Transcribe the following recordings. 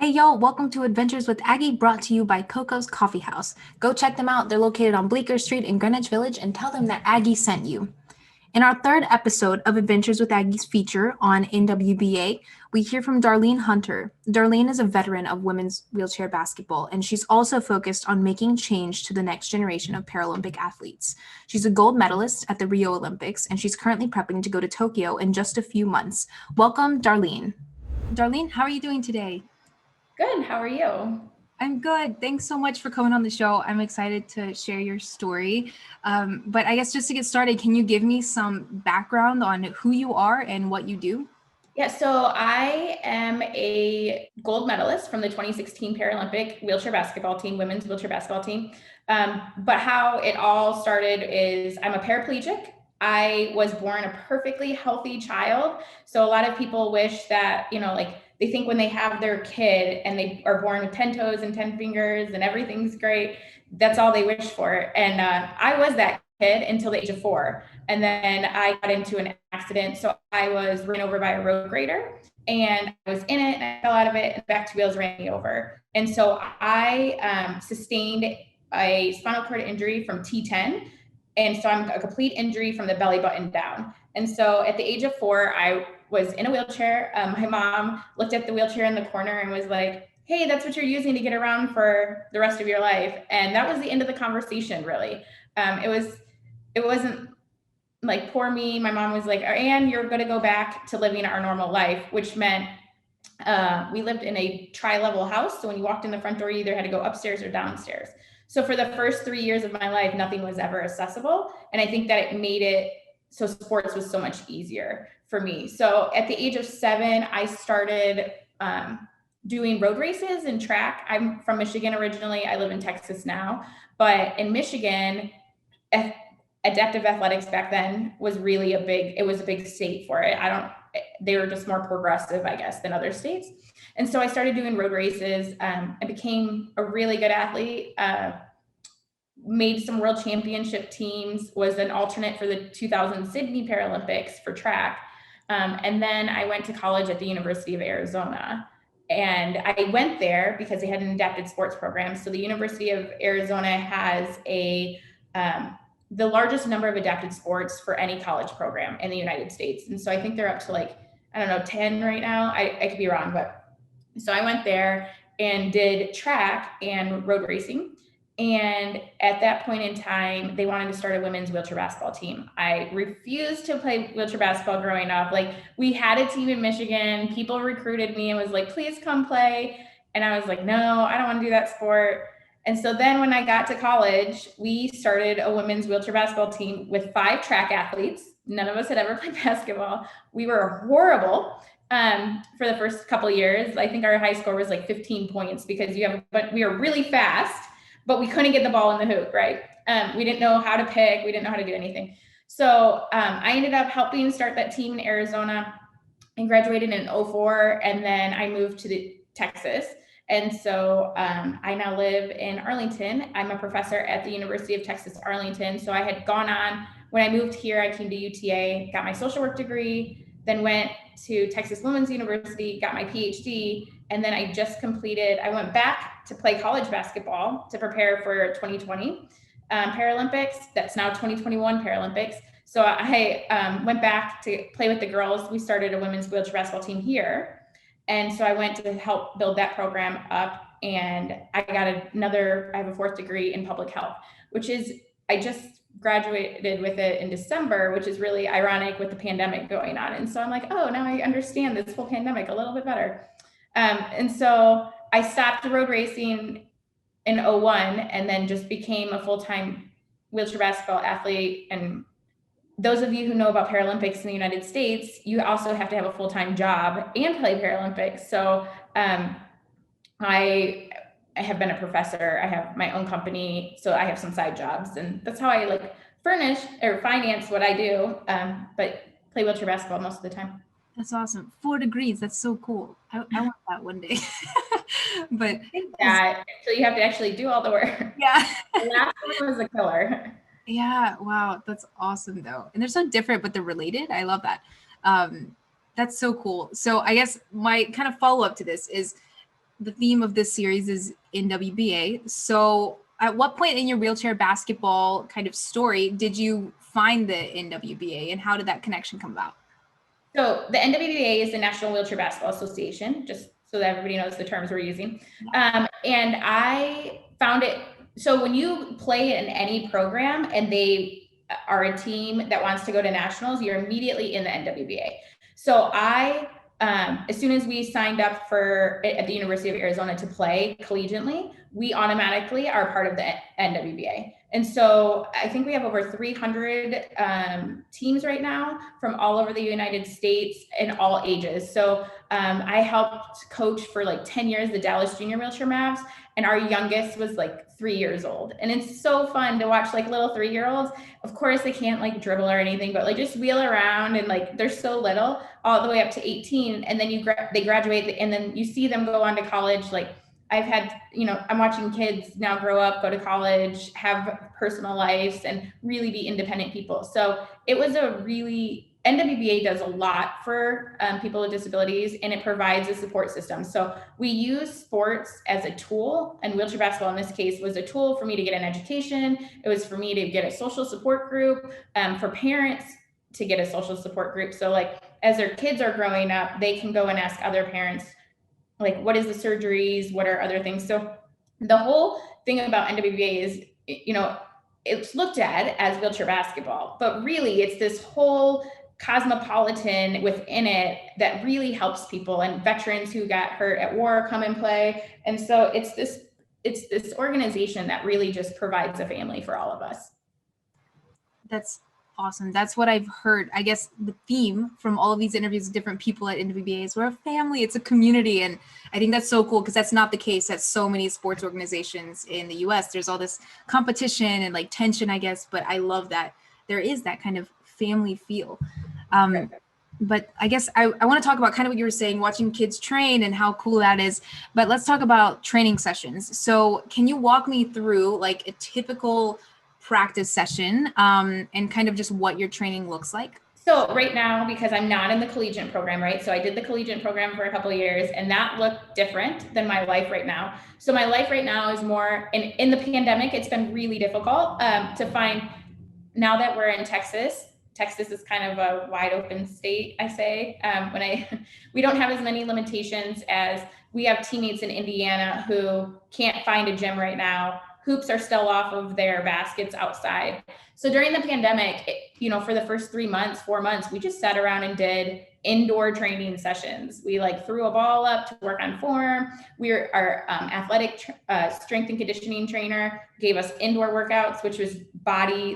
Hey y'all, welcome to Adventures with Aggie, brought to you by Coco's Coffee House. Go check them out. They're located on Bleecker Street in Greenwich Village and tell them that Aggie sent you. In our third episode of Adventures with Aggie's feature on NWBA, we hear from Darlene Hunter. Darlene is a veteran of women's wheelchair basketball, and she's also focused on making change to the next generation of Paralympic athletes. She's a gold medalist at the Rio Olympics, and she's currently prepping to go to Tokyo in just a few months. Welcome, Darlene. Darlene, how are you doing today? Good. How are you? I'm good. Thanks so much for coming on the show. I'm excited to share your story. But I guess just to get started, can you give me some background on who you are and what you do? Yeah, so I am a gold medalist from the 2016 Paralympic wheelchair basketball team, women's wheelchair basketball team. But how it all started is I'm a paraplegic. I was born a perfectly healthy child. So a lot of people wish that, like they think when they have their kid and they are born with 10 toes and 10 fingers and everything's great, that's all they wish for. And I was that kid until the age of 4. And then I got into an accident. So I was run over by a road grader and I was in it and I fell out of it and back to wheels ran me over. And so I sustained a spinal cord injury from T10. And so I'm a complete injury from the belly button down. And so at the age of 4, I was in a wheelchair. My mom looked at the wheelchair in the corner and was like, hey, that's what you're using to get around for the rest of your life. And that was the end of the conversation, really. It wasn't like poor me. My mom was like, Anne, you're going to go back to living our normal life, which meant we lived in a tri-level house. So when you walked in the front door, you either had to go upstairs or downstairs. So for the first 3 years of my life, nothing was ever accessible. And I think that it made it so sports was so much easier for me. So at the age of 7, I started doing road races and track. I'm from Michigan originally. I live in Texas now. But in Michigan, adaptive athletics back then was really a big state for it. They were just more progressive, I guess, than other states. And so I started doing road races. I became a really good athlete, made some world championship teams, was an alternate for the 2000 Sydney Paralympics for track. And then I went to college at the University of Arizona. And I went there because they had an adapted sports program. So the University of Arizona has the largest number of adapted sports for any college program in the United States. And so I think they're up to like, I don't know, 10 right now. I could be wrong, but so I went there and did track and road racing. And at that point in time, they wanted to start a women's wheelchair basketball team. I refused to play wheelchair basketball growing up. Like we had a team in Michigan, people recruited me and was like, please come play. And I was like, no, I don't want to do that sport. And so then when I got to college, we started a women's wheelchair basketball team with 5 track athletes. None of us had ever played basketball. We were horrible for the first couple of years. I think our high score was like 15 points because but we were really fast, but we couldn't get the ball in the hoop, right? We didn't know how to pick. We didn't know how to do anything. So I ended up helping start that team in Arizona and graduated in 04. And then I moved to Texas. And so I now live in Arlington. I'm a professor at the University of Texas, Arlington. So I had gone on, when I moved here, I came to UTA, got my social work degree, then went to Texas Women's University, got my PhD, and then I went back to play college basketball to prepare for 2020 Paralympics. That's now 2021 Paralympics. So I went back to play with the girls. We started a women's wheelchair basketball team here. And so I went to help build that program up, and I have a 4th degree in public health, I just graduated with it in December, which is really ironic with the pandemic going on. And so I'm like, oh, now I understand this whole pandemic a little bit better. And so I stopped road racing in 01 and then just became a full-time wheelchair basketball athlete. And those of you who know about Paralympics in the United States, you also have to have a full-time job and play Paralympics. So I have been a professor. I have my own company, so I have some side jobs, and that's how I furnish or finance what I do. But play wheelchair basketball most of the time. That's awesome. 4 degrees. That's so cool. I want that one day. But yeah, so you have to actually do all the work. Yeah. The last one was a killer. Yeah. Wow. That's awesome though. And they're so different, but they're related. I love that. That's so cool. So I guess my kind of follow-up to this is the theme of this series is NWBA. So at what point in your wheelchair basketball kind of story did you find the NWBA, and how did that connection come about? So the NWBA is the National Wheelchair Basketball Association, just so that everybody knows the terms we're using. And I found it, so when you play in any program and they are a team that wants to go to nationals, you're immediately in the NWBA. So as soon as we signed up at the University of Arizona to play collegiately, we automatically are part of the NWBA. And so I think we have over 300 teams right now from all over the United States in all ages. So I helped coach for like 10 years the Dallas Junior Wheelchair Mavs, and our youngest was like 3 years old. And it's so fun to watch like little 3-year-olds. Of course, they can't like dribble or anything, but like just wheel around, and like they're so little, all the way up to 18. And then they graduate, and then you see them go on to college. Like I've had, I'm watching kids now grow up, go to college, have personal lives, and really be independent people. So it was NWBA does a lot for people with disabilities, and it provides a support system. So we use sports as a tool, and wheelchair basketball in this case was a tool for me to get an education. It was for me to get a social support group, for parents to get a social support group. So like as their kids are growing up, they can go and ask other parents, like, what is the surgeries? What are other things? So the whole thing about NWBA is, it's looked at as wheelchair basketball, but really it's this whole cosmopolitan within it that really helps people, and veterans who got hurt at war come and play. And so it's this organization that really just provides a family for all of us. That's awesome. That's what I've heard. I guess the theme from all of these interviews with different people at NWBA is we're a family, it's a community. And I think that's so cool, because that's not the case at so many sports organizations in the US. There's all this competition and like tension, I guess, but I love that there is that kind of family feel. But I guess I want to talk about kind of what you were saying, watching kids train and how cool that is. But let's talk about training sessions. So can you walk me through like a typical practice session, and kind of just what your training looks like? So right now, because I'm not in the collegiate program, right? So I did the collegiate program for a couple of years, and that looked different than my life right now. So my life right now is more, in the pandemic, it's been really difficult to find, now that we're in Texas is kind of a wide open state, I say. We don't have as many limitations as we have teammates in Indiana who can't find a gym right now. Hoops are still off of their baskets outside. So during the pandemic, for the first 4 months, we just sat around and did indoor training sessions. We like threw a ball up to work on form. Our athletic strength and conditioning trainer gave us indoor workouts, which was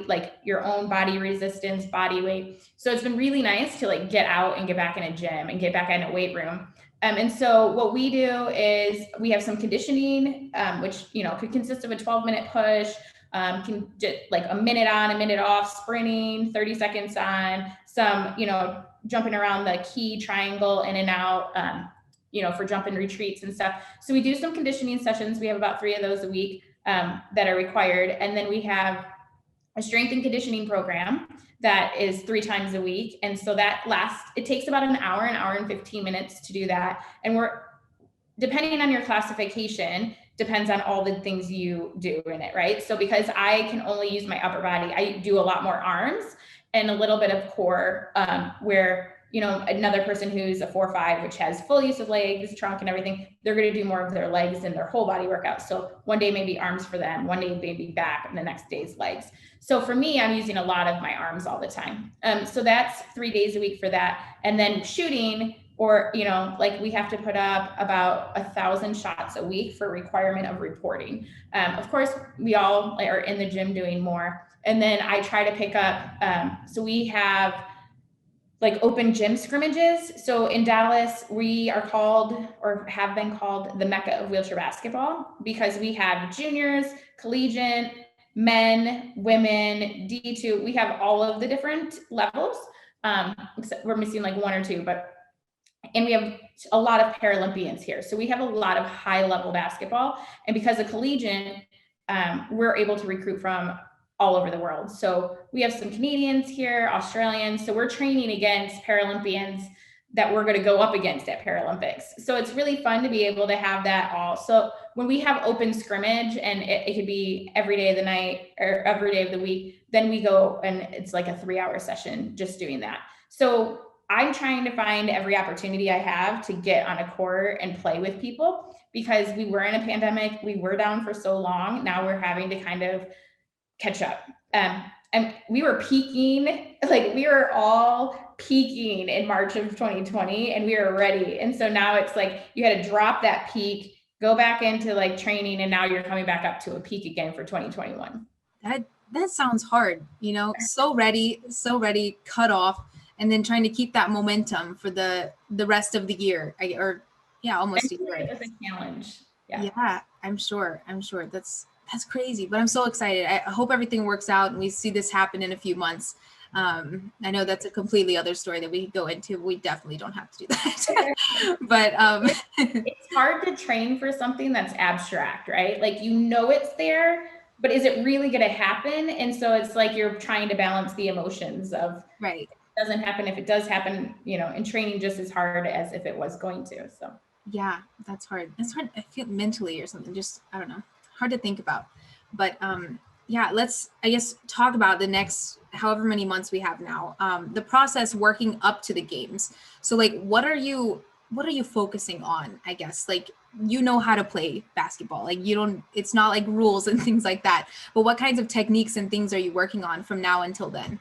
like your own body resistance, body weight. So it's been really nice to like get out and get back in a gym and get back in a weight room. And so what we do is we have some conditioning, which, could consist of a 12-minute push, can just like a minute on, a minute off, sprinting, 30 seconds on, some, jumping around the key triangle in and out, for jumping retreats and stuff. So we do some conditioning sessions. We have about 3 of those a week that are required. And then we have a strength and conditioning program that is 3 times a week. And so it takes about an hour and 15 minutes to do that. And depending on your classification, depends on all the things you do in it, right? So because I can only use my upper body, I do a lot more arms and a little bit of core, where, another person who's a 4-5, which has full use of legs, trunk and everything, they're going to do more of their legs and their whole body workout. So one day maybe arms for them, one day maybe back, and the next day's legs. So for me, I'm using a lot of my arms all the time. So that's 3 days a week for that. And then shooting, or, like we have to put up about 1,000 shots a week for requirement of reporting. Of course, we all are in the gym doing more. And then I try to pick up, so we have like open gym scrimmages. So in Dallas, we are called, or have been called, the Mecca of wheelchair basketball, because we have juniors, collegiate, men, women, D2. We have all of the different levels. Except we're missing like 1 or 2, and we have a lot of Paralympians here. So we have a lot of high level basketball. And because of collegiate, we're able to recruit from all over the world. So we have some Canadians here, Australians. So we're training against Paralympians that we're going to go up against at Paralympics. So it's really fun to be able to have that all. So when we have open scrimmage, and it could be every day of the night or every day of the week, then we go and it's like a 3-hour session just doing that. So I'm trying to find every opportunity I have to get on a court and play with people, because we were in a pandemic, we were down for so long. Now we're having to kind of catch up. And we were peaking, like we were all peaking in March of 2020, and we were ready. And so now it's like you had to drop that peak, go back into like training, and now you're coming back up to a peak again for 2021. That sounds hard, so ready, cut off, and then trying to keep that momentum for the rest of the year, almost a year. It was a challenge. Yeah, I'm sure. That's crazy, but I'm so excited. I hope everything works out and we see this happen in a few months. I know that's a completely other story that we could go into. We definitely don't have to do that. But it's hard to train for something that's abstract, right? Like, it's there, but is it really going to happen? And so it's like you're trying to balance the emotions of, right. It doesn't happen. If it does happen, and training just as hard as if it was going to. So yeah, that's hard. It's hard. I feel mentally or something. Just, I don't know. Hard to think about. But let's, I guess, talk about the next however many months we have now. The process working up to the games. So like, what are you focusing on? I guess, like, how to play basketball. Like, it's not like rules and things like that. But what kinds of techniques and things are you working on from now until then?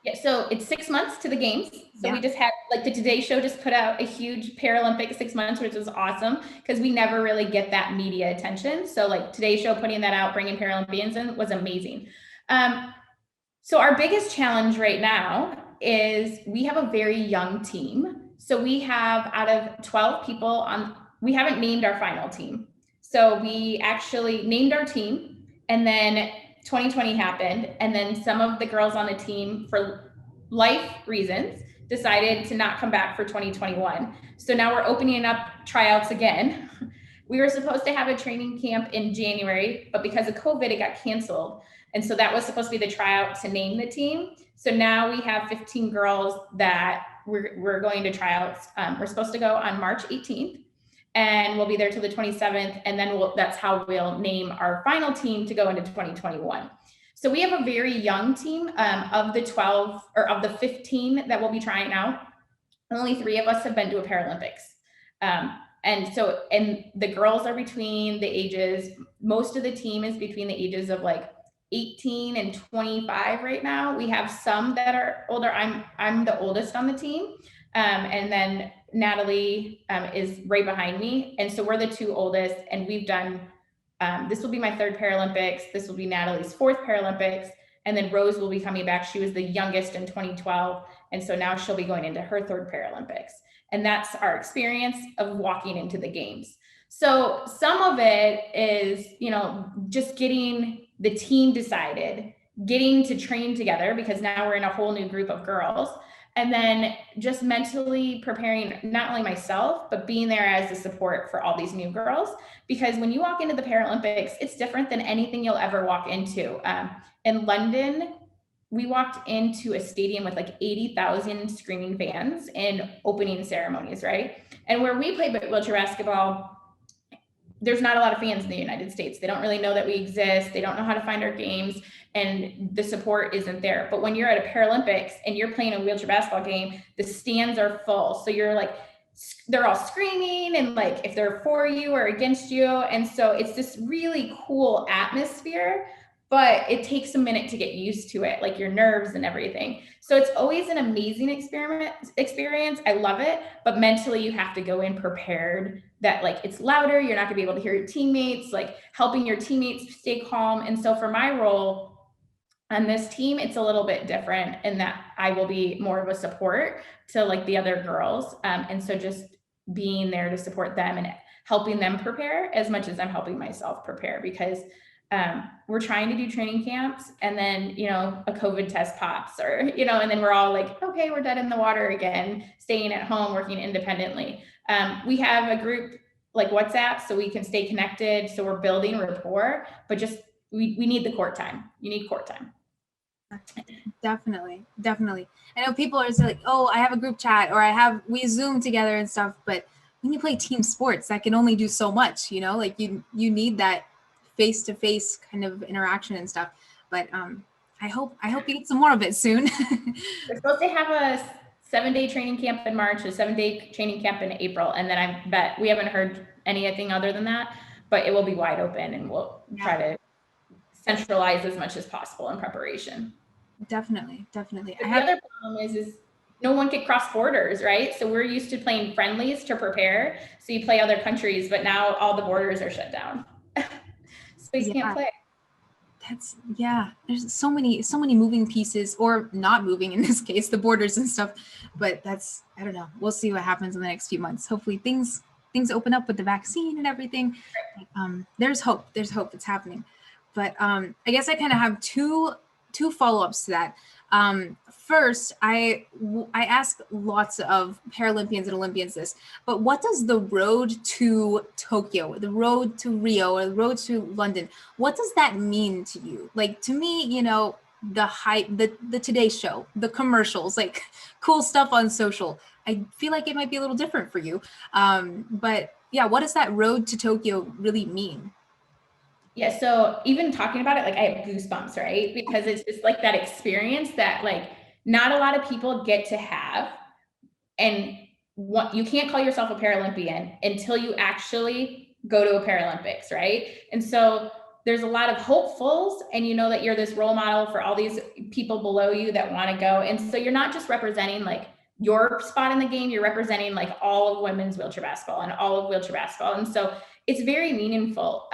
Yeah, so it's 6 months to the games. So we just had, like, the Today Show just put out a huge Paralympic 6 months, which was awesome because we never really get that media attention. So like Today Show putting that out, bringing Paralympians in, was amazing. So our biggest challenge right now is we have a very young team. So we have, out of 12 people we haven't named our final team. So we actually named our team, and then 2020 happened, and then some of the girls on the team, for life reasons, decided to not come back for 2021. So now we're opening up tryouts again. We were supposed to have a training camp in January, but because of COVID, it got canceled. And so that was supposed to be the tryout to name the team. So now we have 15 girls that we're going to tryouts. We're supposed to go on March 18th. And we'll be there till the 27th. And then that's how we'll name our final team to go into 2021. So we have a very young team. Of the 12 or of the 15 that we'll be trying out, only 3 of us have been to a Paralympics. And the girls are between the ages, most of the team is between the ages of like 18 and 25 right now. We have some that are older. I'm the oldest on the team. And then Natalie is right behind me. And so we're the 2 oldest, and we've done, this will be my 3rd Paralympics. This will be Natalie's 4th Paralympics. And then Rose will be coming back. She was the youngest in 2012. And so now she'll be going into her 3rd Paralympics. And that's our experience of walking into the games. So some of it is, just getting the team decided, getting to train together, because now we're in a whole new group of girls. And then just mentally preparing not only myself, but being there as a support for all these new girls. Because when you walk into the Paralympics, it's different than anything you'll ever walk into. In London, we walked into a stadium with like 80,000 screaming fans in opening ceremonies, right? And where we play wheelchair basketball, there's not a lot of fans in the United States. They don't really know that we exist. They don't know how to find our games, and the support isn't there. But when you're at a Paralympics and you're playing a wheelchair basketball game, the stands are full. So you're like, they're all screaming, and like if they're for you or against you. And so it's this really cool atmosphere, but it takes a minute to get used to it, like your nerves and everything. So it's always an amazing experience. I love it, but mentally you have to go in prepared that like it's louder, you're not gonna be able to hear your teammates, like helping your teammates stay calm. And so for my role on this team, it's a little bit different in that I will be more of a support to like the other girls. And so just being there to support them and helping them prepare as much as I'm helping myself prepare, because we're trying to do training camps, and then, a COVID test pops, or, and then we're all like, okay, we're dead in the water again, staying at home, working independently. We have a group like WhatsApp so we can stay connected. So we're building rapport, but just, we need the court time. You need court time. Definitely, definitely. I know people are like, "Oh, I have a group chat or we Zoom together and stuff," but when you play team sports, that can only do so much, Like you need that face-to-face kind of interaction and stuff. But I hope you get some more of it soon. We're supposed to have a 7-day training camp in March, a 7-day training camp in April, and then I bet we haven't heard anything other than that, but it will be wide open, and we'll try to centralize as much as possible in preparation. Definitely. But the other problem is no one can cross borders, right? So we're used to playing friendlies to prepare. So you play other countries, but now all the borders are shut down. So you can't play. There's so many moving pieces, or not moving in this case, the borders and stuff. But I don't know. We'll see what happens in the next few months. Hopefully things open up with the vaccine and everything. There's hope. There's hope. It's happening. But I guess I kind of have two follow-ups to that. First, I ask lots of Paralympians and Olympians this, but what does the road to Tokyo, the road to Rio, or the road to London, what does that mean to you? Like, to me, the hype, the Today Show, the commercials, like cool stuff on social. I feel like it might be a little different for you. But yeah, what does that road to Tokyo really mean? Yeah, so even talking about it, like I have goosebumps, right? Because it's just like that experience that like not a lot of people get to have. And what you can't call yourself a Paralympian until you actually go to a Paralympics, right? And so there's a lot of hopefuls, and you know that you're this role model for all these people below you that want to go. And so you're not just representing like your spot in the game, you're representing like all of women's wheelchair basketball and all of wheelchair basketball. And so it's very meaningful.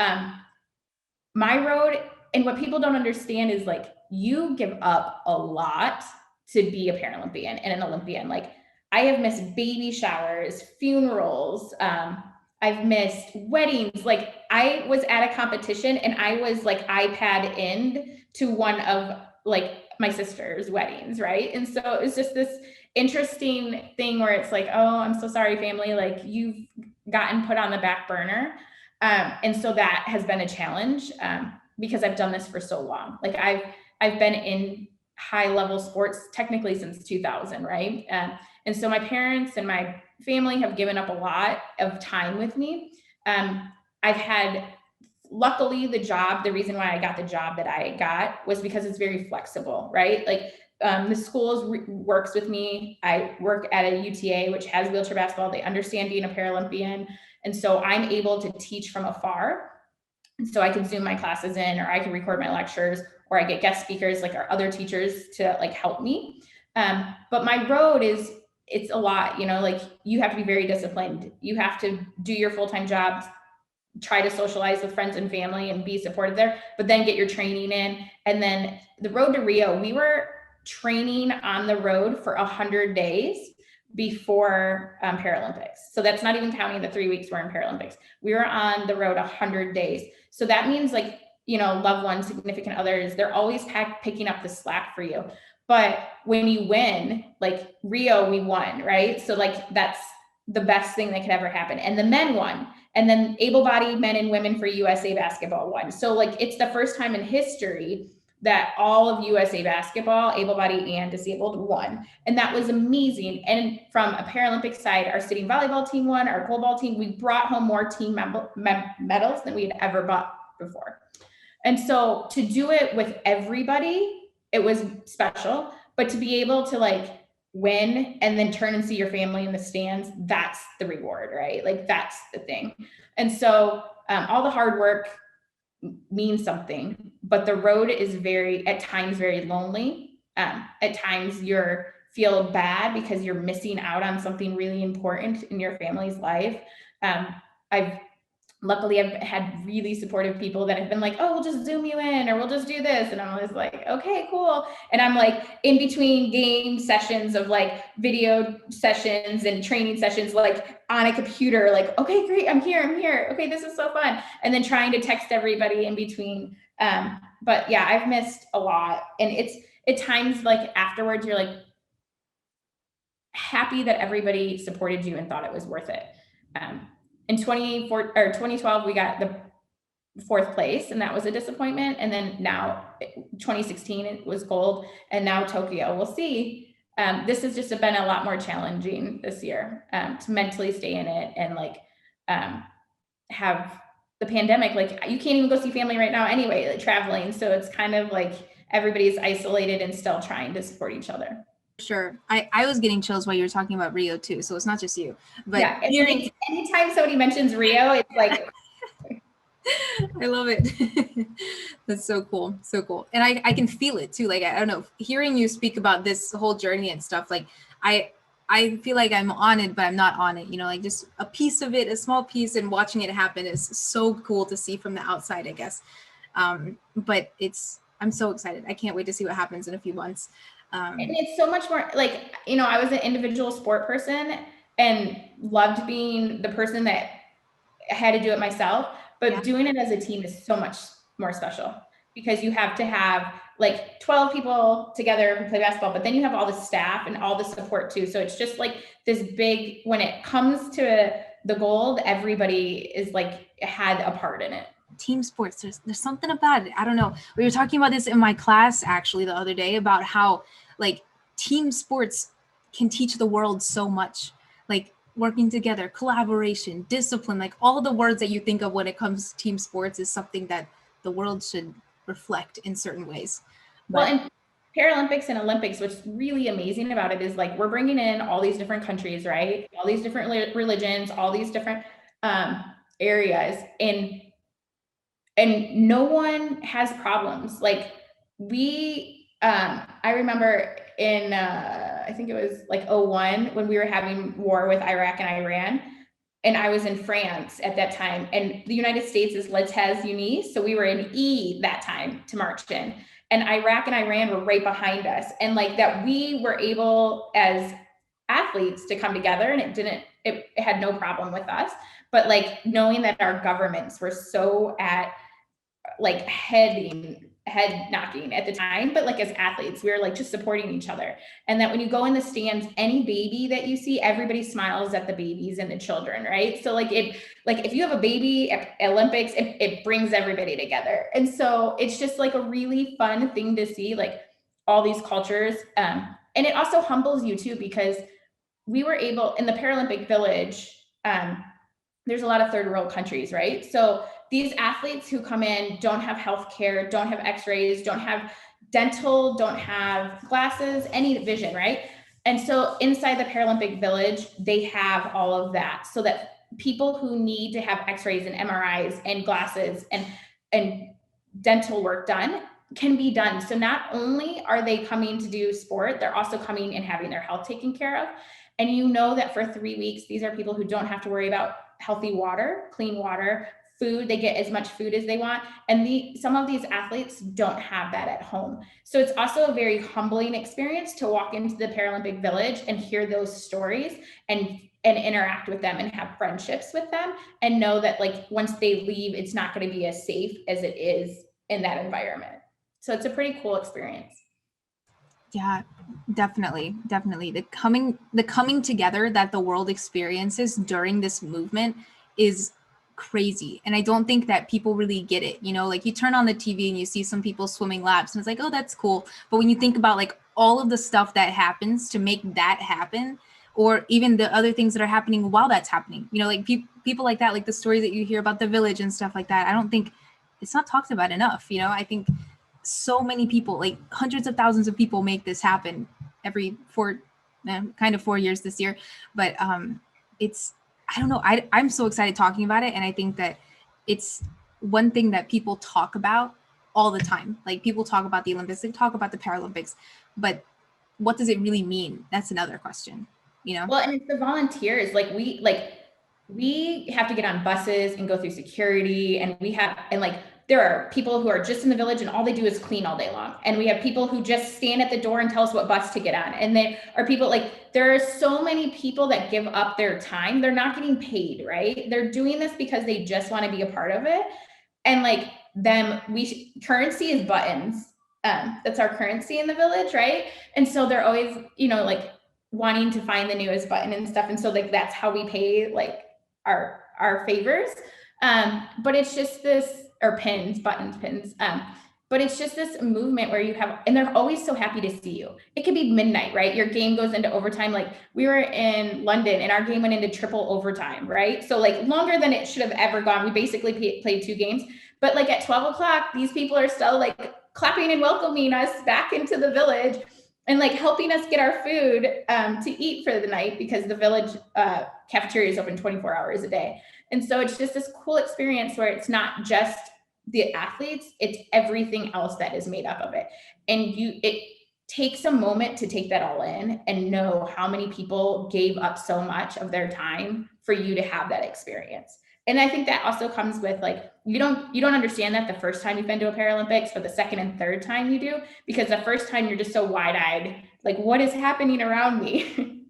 My road, and what people don't understand is like you give up a lot to be a Paralympian and an Olympian. Like I have missed baby showers, funerals, I've missed weddings. Like I was at a competition and I was like iPad in to one of like my sister's weddings, right? And so it was just this interesting thing where it's like, oh, I'm so sorry, family, like you've gotten put on the back burner. And so that has been a challenge because I've done this for so long. Like I've been in high level sports technically since 2000, right? And so my parents and my family have given up a lot of time with me. I've had, luckily, the reason why I got the job that I got was because it's very flexible, right? Like the school works with me. I work at a UTA, which has wheelchair basketball. They understand being a Paralympian. And so I'm able to teach from afar. And so I can Zoom my classes in, or I can record my lectures, or I get guest speakers like our other teachers to like help me. But my road it's a lot, like you have to be very disciplined. You have to do your full-time jobs, try to socialize with friends and family and be supported there, but then get your training in. And then the road to Rio, we were training on the road for 100 days before Paralympics. So that's not even counting the 3 weeks we're in Paralympics. We were on the road 100 days. So that means like, loved ones, significant others, they're always picking up the slack for you. But when you win, like Rio, we won, right? So like that's the best thing that could ever happen. And the men won. And then able-bodied men and women for USA basketball won. So like it's the first time in history that all of USA basketball, able-bodied and disabled, won. And that was amazing. And from a Paralympic side, our sitting volleyball team won, our pole ball team, we brought home more team medals than we had ever bought before. And so to do it with everybody, it was special. But to be able to like win and then turn and see your family in the stands, that's the reward, right? Like that's the thing. And so all the hard work means something, but the road is at times very lonely. At times you're feel bad because you're missing out on something really important in your family's life. Luckily I've had really supportive people that have been like, oh, we'll just Zoom you in, or we'll just do this. And I'm always like, okay, cool. And I'm like in between game sessions of like video sessions and training sessions, like on a computer, like, okay, great, I'm here. Okay, this is so fun. And then trying to text everybody in between. But yeah, I've missed a lot. And it's at times like afterwards, you're like happy that everybody supported you and thought it was worth it. In 2012, we got fourth place, and that was a disappointment. And then now 2016 it was gold, and now Tokyo. We'll see. This has just been a lot more challenging this year, to mentally stay in it, and like have the pandemic, like you can't even go see family right now anyway, like traveling. So it's kind of like everybody's isolated and still trying to support each other. Sure. I was getting chills while you were talking about Rio too, so it's not just you. But Yeah, anytime somebody mentions Rio, it's like I love it. That's so cool. So cool. And I can feel it too. Like, I don't know, hearing you speak about this whole journey and stuff, like I feel like I'm on it, but I'm not on it, you know, like just a piece of it, a small piece, and watching it happen is so cool to see from the outside, I guess. But I'm so excited. I can't wait to see what happens in a few months. and it's so much more like, you know, I was an individual sport person and loved being the person that had to do it myself, but doing it as a team is so much more special, because you have to have like 12 people together who play basketball, but then you have all the staff and all the support too. So it's just like this big, when it comes to the gold, everybody is like had a part in it. Team sports, there's something about it. I don't know. We were talking about this in my class actually the other day, about how like team sports can teach the world so much, like working together, collaboration, discipline, like all the words that you think of when it comes to team sports is something that the world should reflect in certain ways. Well, and Paralympics and Olympics, what's really amazing about it is like we're bringing in all these different countries, right? All these different religions, all these different areas, and no one has problems. Like I remember in I think it was like 01 when we were having war with Iraq and Iran, and I was in France at that time, and the United States is Let's Unis, so we were in E that time to march in, and Iraq and Iran were right behind us, and like that we were able as athletes to come together, and it had no problem with us, but like knowing that our governments were so at like head knocking at the time, but like as athletes we were like just supporting each other, and that when you go in the stands, any baby that you see, everybody smiles at the babies and the children, right? So like if you have a baby at Olympics, it brings everybody together, and so it's just like a really fun thing to see, like all these cultures, and it also humbles you too, because we were able in the Paralympic Village, there's a lot of third world countries, right? So these athletes who come in don't have health care, don't have x-rays, don't have dental, don't have glasses, any vision, right? And so inside the Paralympic Village, they have all of that, so that people who need to have x-rays and MRIs and glasses and dental work done can be done. So not only are they coming to do sport, they're also coming and having their health taken care of. And you know that for 3 weeks, these are people who don't have to worry about healthy water, clean water, food. They get as much food as they want. And some of these athletes don't have that at home. So it's also a very humbling experience to walk into the Paralympic Village and hear those stories and interact with them and have friendships with them, and know that like once they leave, it's not going to be as safe as it is in that environment. So it's a pretty cool experience. Yeah, definitely. The coming together that the world experiences during this movement is crazy. And I don't think that people really get it. You know, like you turn on the TV and you see some people swimming laps and it's like, oh, that's cool. But when you think about like all of the stuff that happens to make that happen, or even the other things that are happening while that's happening, you know, like people like that, like the stories that you hear about the village and stuff like that, I don't think it's not talked about enough. You know, I think so many people, like hundreds of thousands of people, make this happen every 4 years this year. But it's, I don't know, I'm so excited talking about it. And I think that it's one thing that people talk about all the time. Like people talk about the Olympics, they talk about the Paralympics, but what does it really mean? That's another question, you know? Well, and it's the volunteers, we have to get on buses and go through security, and there are people who are just in the village and all they do is clean all day long. And we have people who just stand at the door and tell us what bus to get on. And there are people there are so many people that give up their time. They're not getting paid, right? They're doing this because they just want to be a part of it. And like currency is buttons. That's our currency in the village, right? And so they're always, like wanting to find the newest button and stuff. And so like, that's how we pay like our favors. But it's just this or pins, buttons, pins. But it's just this movement where you have, and they're always so happy to see you. It could be midnight, right? Your game goes into overtime. Like we were in London and our game went into triple overtime, right? So like longer than it should have ever gone. We basically played 2 games, but like at 12 o'clock, these people are still like clapping and welcoming us back into the village and like helping us get our food to eat for the night, because the village cafeteria is open 24 hours a day. And so it's just this cool experience where it's not just the athletes, it's everything else that is made up of it. And it takes a moment to take that all in and know how many people gave up so much of their time for you to have that experience. And I think that also comes with like, you don't understand that the first time you've been to a Paralympics, but the second and third time you do, because the first time you're just so wide-eyed, like what is happening around me?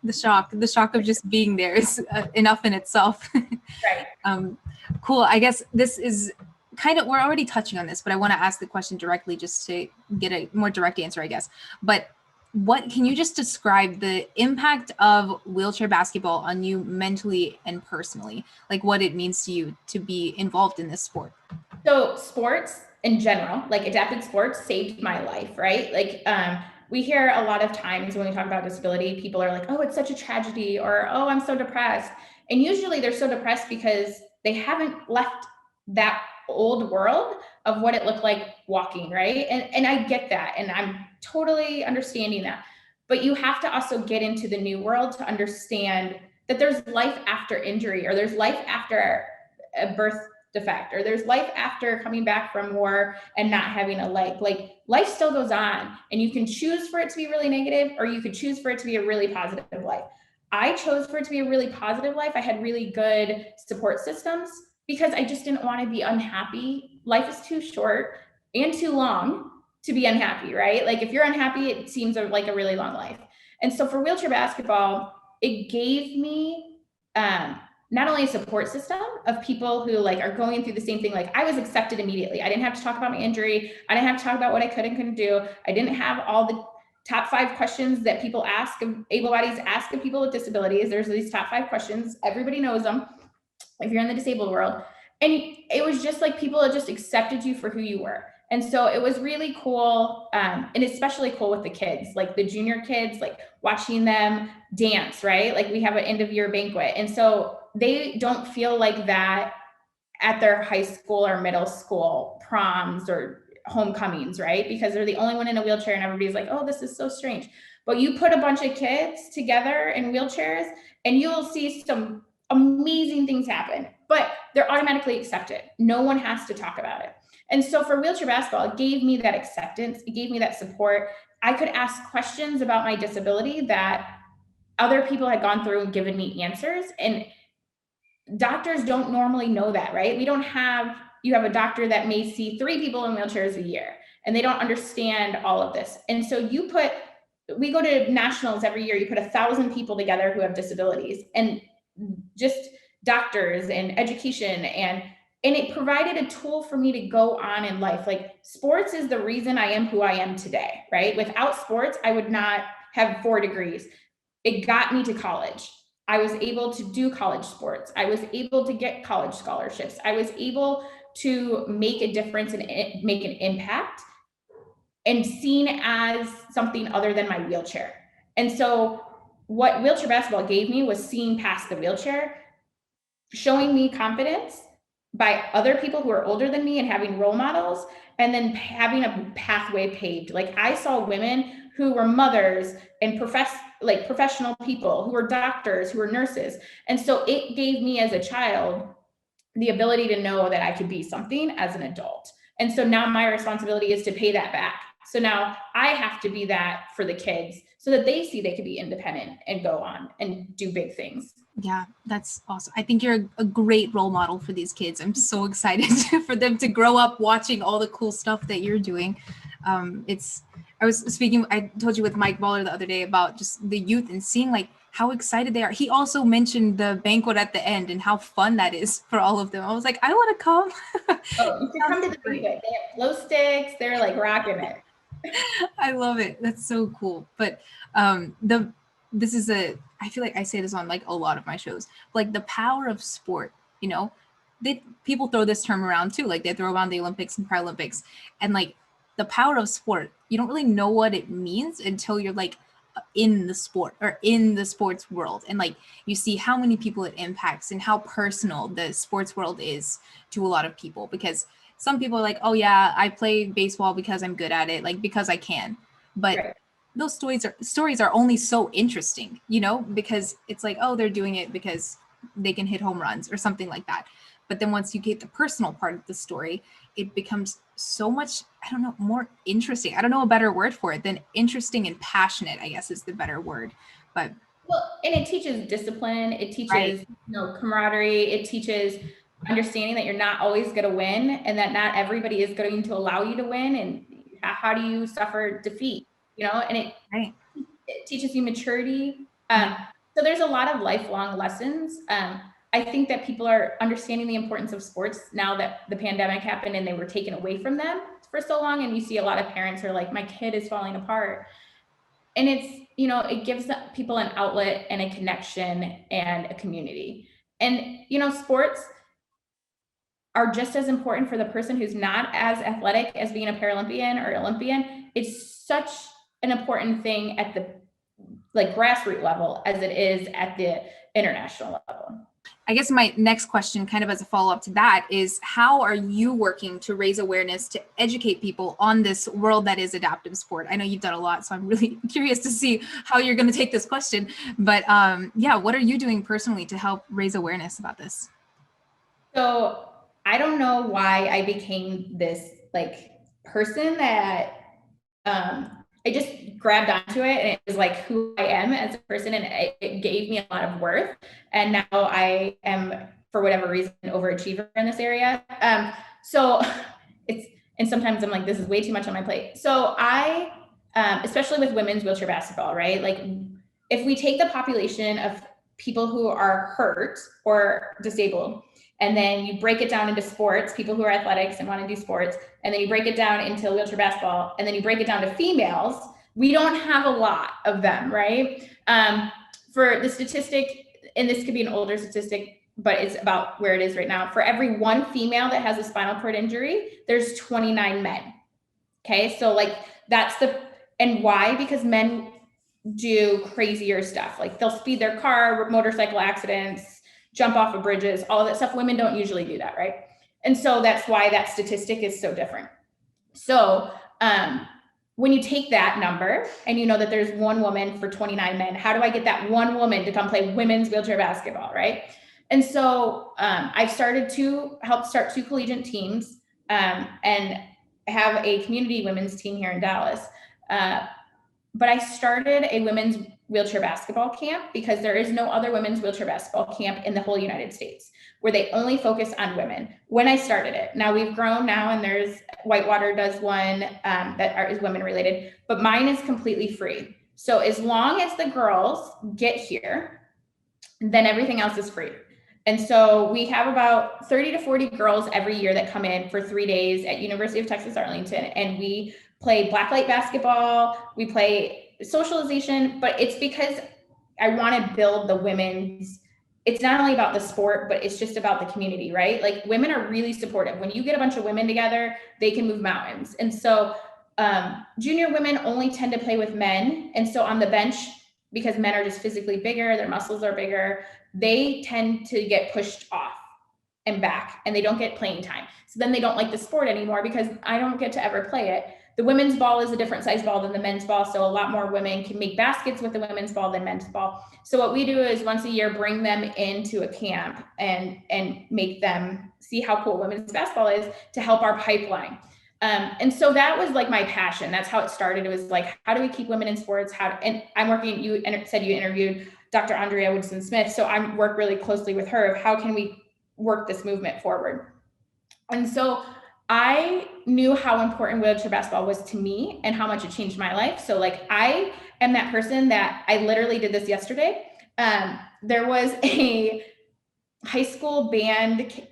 The shock of just being there is enough in itself. Right. Cool. I guess this is kind of, we're already touching on this, but I want to ask the question directly just to get a more direct answer, I guess. But what can you just describe the impact of wheelchair basketball on you mentally and personally, like what it means to you to be involved in this sport? So sports in general, like adapted sports, saved my life, right? Like we hear a lot of times when we talk about disability, people are like, oh, it's such a tragedy, or oh, I'm so depressed. And usually they're so depressed because they haven't left that old world of what it looked like walking, right? And I get that, and I'm totally understanding that. But you have to also get into the new world to understand that there's life after injury, or there's life after a birth defect, or there's life after coming back from war and not having a leg. Like life still goes on, and you can choose for it to be really negative, or you could choose for it to be a really positive life. I chose for it to be a really positive life. I had really good support systems because I just didn't want to be unhappy. Life is too short and too long to be unhappy, right? Like if you're unhappy, it seems like a really long life. And so for wheelchair basketball, it gave me not only a support system of people who like are going through the same thing. Like I was accepted immediately. I didn't have to talk about my injury. I didn't have to talk about what I could and couldn't do. I didn't have all the top 5 questions that people ask of able bodies, ask of people with disabilities. There's these top 5 questions. Everybody knows them if you're in the disabled world. And it was just like people had just accepted you for who you were. And so it was really cool, and especially cool with the kids, like the junior kids, like watching them dance, right? Like we have an end of year banquet. And so they don't feel like that at their high school or middle school proms or homecomings, right? Because they're the only one in a wheelchair and everybody's like, oh, this is so strange. But you put a bunch of kids together in wheelchairs and you'll see some amazing things happen, but they're automatically accepted. No one has to talk about it. And so for wheelchair basketball, it gave me that acceptance. It gave me that support. I could ask questions about my disability that other people had gone through and given me answers. And doctors don't normally know that, right? You have a doctor that may see 3 people in wheelchairs a year, and they don't understand all of this. And so we go to nationals every year, you put 1,000 people together who have disabilities, and just doctors and education, and it provided a tool for me to go on in life. Like sports is the reason I am who I am today, right? Without sports, I would not have 4 degrees. It got me to college. I was able to do college sports. I was able to get college scholarships. I was able to make a difference and make an impact and seen as something other than my wheelchair. And so what wheelchair basketball gave me was seeing past the wheelchair, showing me confidence by other people who are older than me and having role models, and then having a pathway paved. Like I saw women who were mothers and professional people, who were doctors, who were nurses. And so it gave me as a child the ability to know that I could be something as an adult. And so now my responsibility is to pay that back. So now I have to be that for the kids so that they see they can be independent and go on and do big things. Yeah, that's awesome. I think you're a great role model for these kids. I'm so excited for them to grow up watching all the cool stuff that you're doing. I told you with Mike Baller the other day about just the youth and seeing like how excited they are. He also mentioned the banquet at the end and how fun that is for all of them. I was like, I want to come. Oh, you can come to the banquet. They have glow sticks. They're like rocking it. I love it. That's so cool. But this is I feel like I say this on like a lot of my shows, like the power of sport, people throw this term around too. Like they throw around the Olympics and Paralympics, and like the power of sport. You don't really know what it means until you're like in the sport or in the sports world, and like you see how many people it impacts and how personal the sports world is to a lot of people. Because some people are like, oh yeah, I play baseball because I'm good at it, like because I can. But Right. those stories are only so interesting, because it's like, oh, they're doing it because they can hit home runs or something like that. But then once you get the personal part of the story, it becomes so much, I don't know, more interesting. I don't know a better word for it than interesting and passionate, I guess is the better word. But Well, and it teaches discipline. It right, teaches, camaraderie. It teaches understanding that you're not always going to win and that not everybody is going to allow you to win. And how do you suffer defeat? And right. it teaches you maturity. Yeah. So there's a lot of lifelong lessons. I think that people are understanding the importance of sports now that the pandemic happened and they were taken away from them for so long. And you see a lot of parents are like, my kid is falling apart. And it's, it gives people an outlet and a connection and a community. And, sports are just as important for the person who's not as athletic as being a Paralympian or Olympian. It's such an important thing at the like grassroots level as it is at the international level. I guess my next question, kind of as a follow up to that, is how are you working to raise awareness to educate people on this world that is adaptive sport? I know you've done a lot, so I'm really curious to see how you're going to take this question. But yeah, what are you doing personally to help raise awareness about this? So I don't know why I became this like person that I just grabbed onto it and it was like who I am as a person and it gave me a lot of worth. And now I am, for whatever reason, an overachiever in this area. So it's, and sometimes I'm like, this is way too much on my plate. So I, especially with women's wheelchair basketball, right? Like if we take the population of people who are hurt or disabled, and then you break it down into sports, people who are athletics and want to do sports, and then you break it down into wheelchair basketball, and then you break it down to females, we don't have a lot of them, right? For the statistic, and this could be an older statistic, but it's about where it is right now. For every one female that has a spinal cord injury, there's 29 men. Okay, so like that's and why? Because men do crazier stuff. Like they'll speed their car, motorcycle accidents, jump off of bridges, all of that stuff. Women don't usually do that, right? And so that's why that statistic is so different. So when you take that number and you know that there's one woman for 29 men, how do I get that one woman to come play women's wheelchair basketball, right? And so I've started to help start 2 collegiate teams and have a community women's team here in Dallas. But I started a women's wheelchair basketball camp because there is no other women's wheelchair basketball camp in the whole United States where they only focus on women when I started it. Now we've grown now and there's Whitewater does one is women related, but mine is completely free. So as long as the girls get here, then everything else is free. And so we have about 30 to 40 girls every year that come in for 3 days at University of Texas Arlington, and we play blacklight basketball, we play socialization, but it's because I want to build the women's, it's not only about the sport, but it's just about the community, right? Like women are really supportive. When you get a bunch of women together, they can move mountains. And so junior women only tend to play with men. And so on the bench, because men are just physically bigger, their muscles are bigger, they tend to get pushed off and back and they don't get playing time. So then they don't like the sport anymore because I don't get to ever play it. The women's ball is a different size ball than the men's ball. So a lot more women can make baskets with the women's ball than men's ball. So what we do is once a year, bring them into a camp and make them see how cool women's basketball is to help our pipeline. And so that was like my passion. That's how it started. It was like, how do we keep women in sports? And I'm working, you said you interviewed Dr. Andrea Woodson Smith. So I work really closely with her of how can we work this movement forward. And so I knew how important wheelchair basketball was to me and how much it changed my life. So like I am that person that I literally did this yesterday. There was a high school band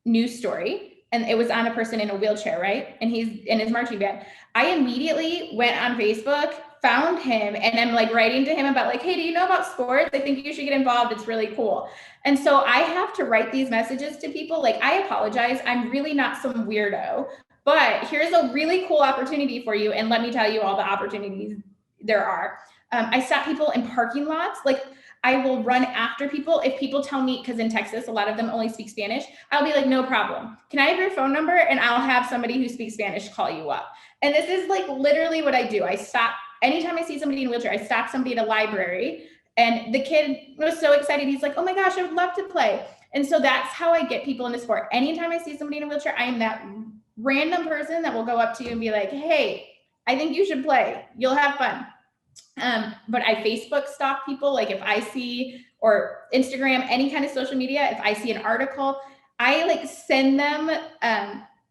news story and it was on a person in a wheelchair, right? And he's in his marching band. I immediately went on Facebook found him and I'm like writing to him about like, hey, do you know about sports? I think you should get involved. It's really cool. And so I have to write these messages to people. Like, I apologize. I'm really not some weirdo, but here's a really cool opportunity for you. And let me tell you all the opportunities there are. I stop people in parking lots. Like, I will run after people. If people tell me, because in Texas, a lot of them only speak Spanish, I'll be like, no problem. Can I have your phone number? And I'll have somebody who speaks Spanish call you up. And this is like literally what I do. I stop, anytime I see somebody in a wheelchair, I stop somebody at a library. And the kid was so excited. He's like, oh my gosh, I would love to play. And so that's how I get people into sport. Anytime I see somebody in a wheelchair, I am that random person that will go up to you and be like, hey, I think you should play. You'll have fun. But I Facebook stalk people. Like if I see, or Instagram, any kind of social media, if I see an article, I like send them,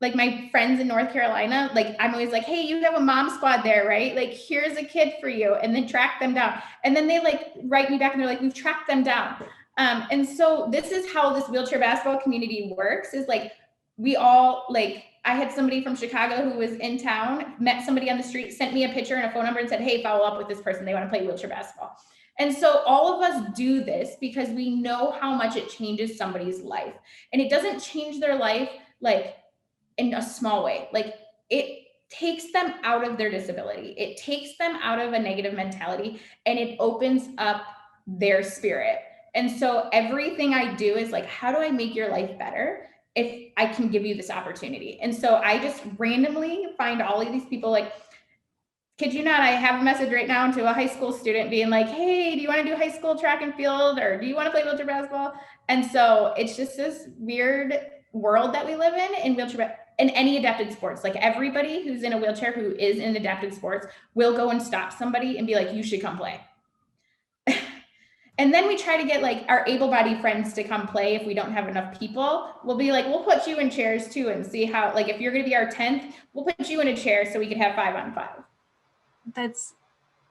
like my friends in North Carolina, like I'm always like, hey, you have a mom squad there, right? Like here's a kid for you, and then track them down. And then they like write me back and they're like, we've tracked them down. And so this is how this wheelchair basketball community works, is like, we all like, I had somebody from Chicago who was in town, met somebody on the street, sent me a picture and a phone number and said, hey, follow up with this person. They want to play wheelchair basketball. And so all of us do this because we know how much it changes somebody's life. And it doesn't change their life like in a small way. Like it takes them out of their disability. It takes them out of a negative mentality and it opens up their spirit. And so everything I do is like, how do I make your life better if I can give you this opportunity? And so I just randomly find all of these people, like, kid you not, I have a message right now to a high school student being like, hey, do you want to do high school track and field, or do you want to play wheelchair basketball? And so it's just this weird world that we live in wheelchair, in any adapted sports. Like everybody who's in a wheelchair who is in adapted sports will go and stop somebody and be like, you should come play. And then we try to get like our able-bodied friends to come play. If we don't have enough people, we'll be like, we'll put you in chairs too and see how, like, if you're going to be our 10th, we'll put you in a chair so we can have 5-on-5.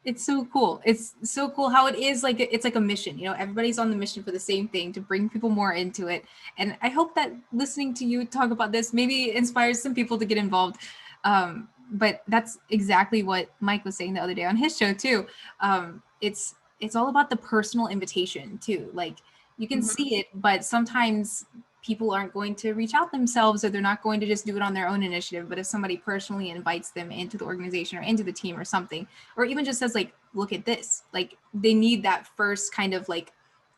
It's so cool. It's so cool how it is like, it's like a mission, you know, everybody's on the mission for the same thing, to bring people more into it. And I hope that listening to you talk about this maybe inspires some people to get involved. But that's exactly what Mike was saying the other day on his show too. It's all about the personal invitation too. Like you can see it, but sometimes people aren't going to reach out themselves, or they're not going to just do it on their own initiative. But if somebody personally invites them into the organization or into the team or something, or even just says like, look at this, like they need that first kind of like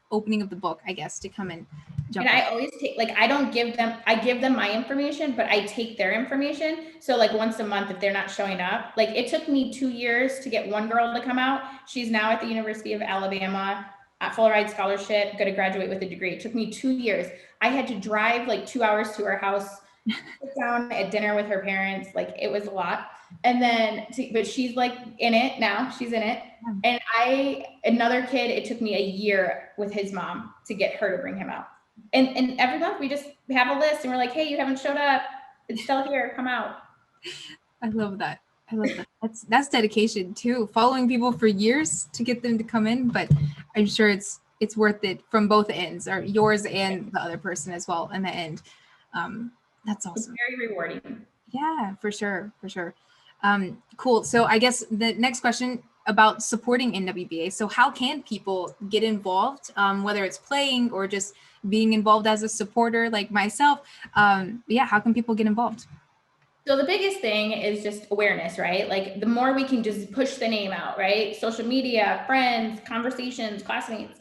opening of the book, I guess, to come and jump And in. I always take, like, I don't give them, I give them my information, but I take their information. So like once a month, if they're not showing up, like it took me 2 years to get one girl to come out. She's now at the University of Alabama at full ride scholarship, going to graduate with a degree. It took me 2 years. I had to drive like 2 hours to her house, sit down at dinner with her parents. Like it was a lot. And then, but she's like in it now, she's in it. And another kid, it took me a year with his mom to get her to bring him out. And every month we just have a list and we're like, hey, you haven't showed up. It's still here. Come out. I love that. I love that. That's dedication too. Following people for years to get them to come in, but I'm sure it's worth it from both ends, or yours and the other person as well in the end. That's awesome. It's very rewarding. Yeah, for sure. For sure. Cool. So I guess the next question about supporting NWBA. So how can people get involved, whether it's playing or just being involved as a supporter like myself? Yeah, how can people get involved? So the biggest thing is just awareness, right? Like the more we can just push the name out, right? Social media, friends, conversations, classmates,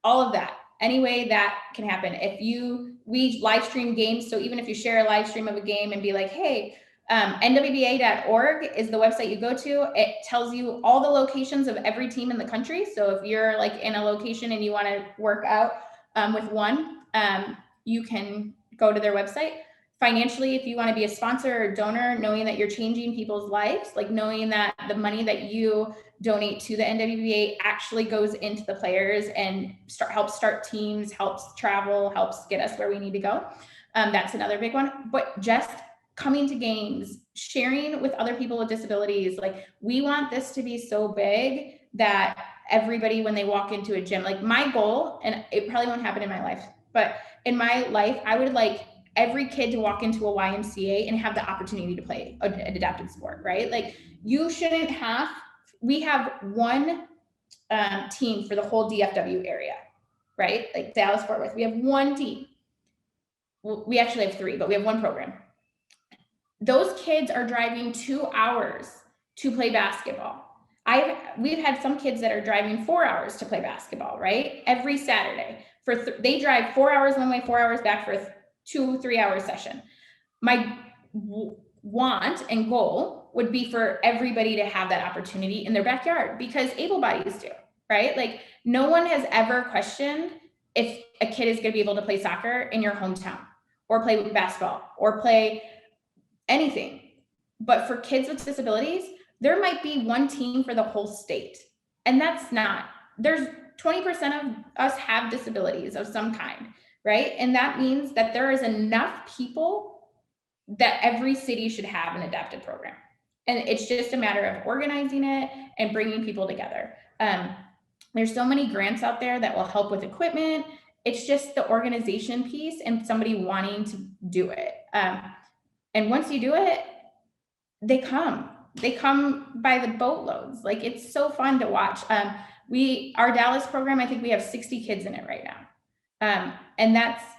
all of that. Any way that can happen. We live stream games. So even if you share a live stream of a game and be like, hey, nwba.org is the website you go to. It tells you all the locations of every team in the country. So if you're like in a location and you want to work out with one, you can go to their website. Financially, if you want to be a sponsor or donor, knowing that you're changing people's lives, like knowing that the money that you donate to the NWBA actually goes into the players and helps start teams, helps travel, helps get us where we need to go. That's another big one. But just coming to games, sharing with other people with disabilities, like we want this to be so big that everybody, when they walk into a gym, like my goal, and it probably won't happen in my life, but in my life, I would like every kid to walk into a YMCA and have the opportunity to play an adapted sport, right? Like you shouldn't have we have one team for the whole DFW area, right? Like Dallas Fort Worth, we have one team. Well, we actually have three, but we have one program. Those kids are driving 2 hours to play basketball. We've had some kids that are driving 4 hours to play basketball, right? Every Saturday. They drive 4 hours one way, 4 hours back for a 2-3 hour session. My want and goal would be for everybody to have that opportunity in their backyard, because able bodies do, right? Like, no one has ever questioned if a kid is going to be able to play soccer in your hometown, or play basketball, or play anything. But for kids with disabilities, there might be one team for the whole state. And that's not, there's 20% of us have disabilities of some kind, right? And that means that there is enough people that every city should have an adapted program. And it's just a matter of organizing it and bringing people together. There's so many grants out there that will help with equipment. It's just the organization piece and somebody wanting to do it. And once you do it, they come by the boatloads. Like, it's so fun to watch. Our Dallas program, I think we have 60 kids in it right now. And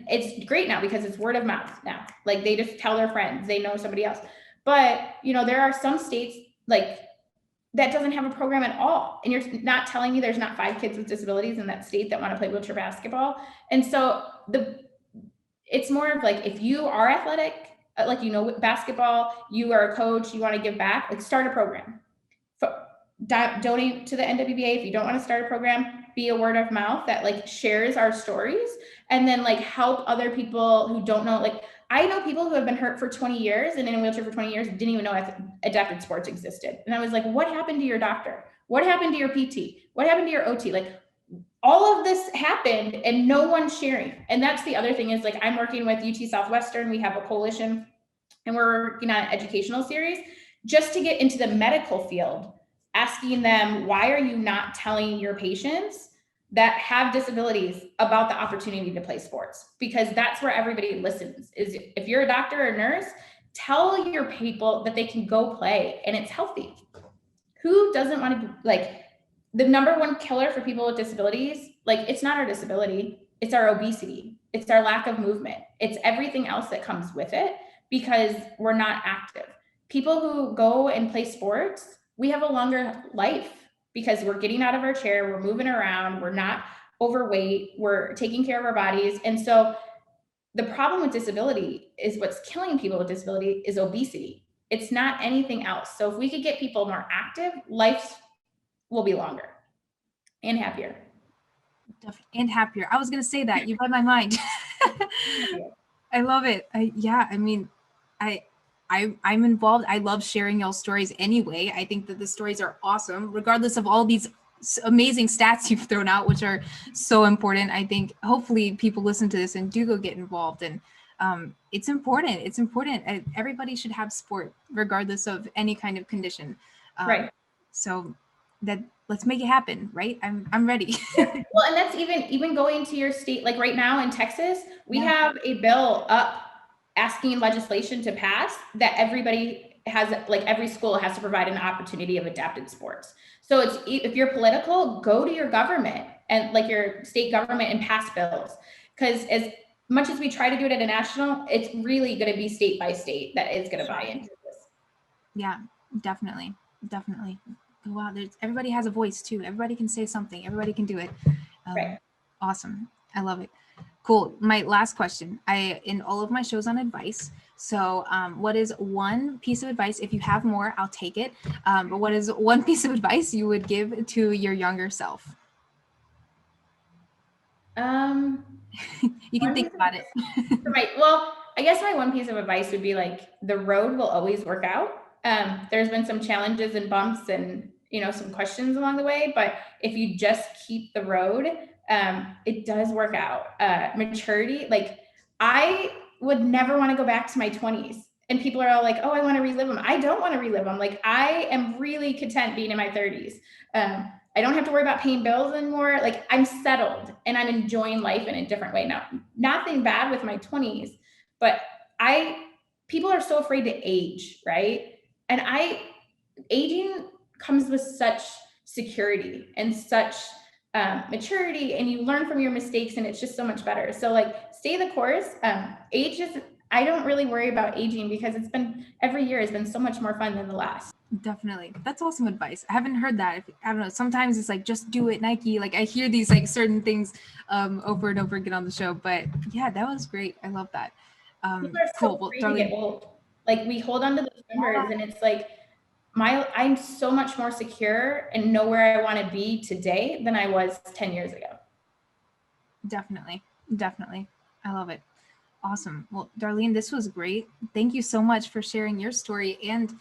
it's great now because it's word of mouth now. Like, they just tell their friends, they know somebody else. But, there are some states like that doesn't have a program at all. And you're not telling me there's not 5 kids with disabilities in that state that want to play wheelchair basketball. And so it's more of like, if you are athletic, like, basketball, you are a coach, you want to give back, like, start a program. Donate to the NWBA. If you don't want to start a program, be a word of mouth that, like, shares our stories, and then, like, help other people who don't know. Like, I know people who have been hurt for 20 years and in a wheelchair for 20 years, didn't even know adapted sports existed. And I was like, what happened to your doctor? What happened to your PT? What happened to your OT? Like, all of this happened and no one's sharing. And that's the other thing is, like, I'm working with UT Southwestern. We have a coalition and we're working on an educational series just to get into the medical field, asking them, why are you not telling your patients that have disabilities about the opportunity to play sports? Because that's where everybody listens. Is if you're a doctor or nurse, tell your people that they can go play and it's healthy. Who doesn't want to, like, the number one killer for people with disabilities, like, it's not our disability, it's our obesity, it's our lack of movement, it's everything else that comes with it, because we're not active. People who go and play sports, we have a longer life because we're getting out of our chair, we're moving around, we're not overweight, we're taking care of our bodies. And so the problem with disability is, what's killing people with disability is obesity. It's not anything else. So if we could get people more active, life will be longer and happier. And happier. I was going to say that. You read my mind. I love it. I'm involved. I love sharing y'all's stories anyway. I think that the stories are awesome, regardless of all these amazing stats you've thrown out, which are so important. I think hopefully people listen to this and do go get involved. And it's important. It's important. Everybody should have sport, regardless of any kind of condition. Right. So let's make it happen, right? I'm ready. Well, and that's even going to your state. Like, right now in Texas, we have a bill up asking legislation to pass that everybody has, like, every school has to provide an opportunity of adapted sports. So it's, if you're political, go to your government and, like, your state government, and pass bills. Because as much as we try to do it at a national, it's really going to be state by state that is going to buy into this. Yeah, definitely. Go out there. Everybody has a voice too. Everybody can say something. Everybody can do it. Right. Awesome. I love it. Cool. My last question. In all of my shows on advice. So what is one piece of advice? If you have more, I'll take it. But what is one piece of advice you would give to your younger self? You can think about it. Well, I guess my one piece of advice would be, like, the road will always work out. There's been some challenges and bumps and, some questions along the way, but if you just keep the road, it does work out. Maturity, like, I would never want to go back to my 20s. And people are all like, oh, I want to relive them. I don't want to relive them. Like, I am really content being in my 30s. I don't have to worry about paying bills anymore. Like, I'm settled and I'm enjoying life in a different way now. Nothing bad with my 20s, but people are so afraid to age, right? And aging comes with such security and such maturity, and you learn from your mistakes, and it's just so much better. So like, stay the course. Age is, I don't really worry about aging because every year has been so much more fun than the last. Definitely. That's awesome advice. I haven't heard that. I don't know. Sometimes it's like, just do it, Nike. Like I hear these like certain things over and over again on the show, but yeah, that was great. I love that. People are so Cool. Well, afraid to get Darlene, old. Like we hold on to those numbers, and it's like I'm so much more secure and know where I want to be today than I was 10 years ago. definitely. I love it. Awesome. Well, Darlene, this was great. Thank you so much for sharing your story and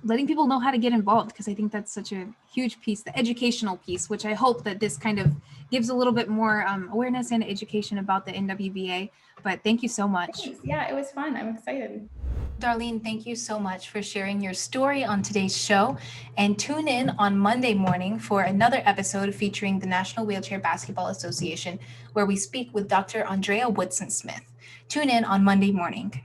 letting people know how to get involved, because I think that's such a huge piece, the educational piece, which I hope that this kind of gives a little bit more awareness and education about the NWBA. But thank you so much. Thanks. Yeah, it was fun. I'm excited. Darlene, thank you so much for sharing your story on today's show. And tune in on Monday morning for another episode featuring the National Wheelchair Basketball Association, where we speak with Dr. Andrea Woodson Smith. Tune in on Monday morning.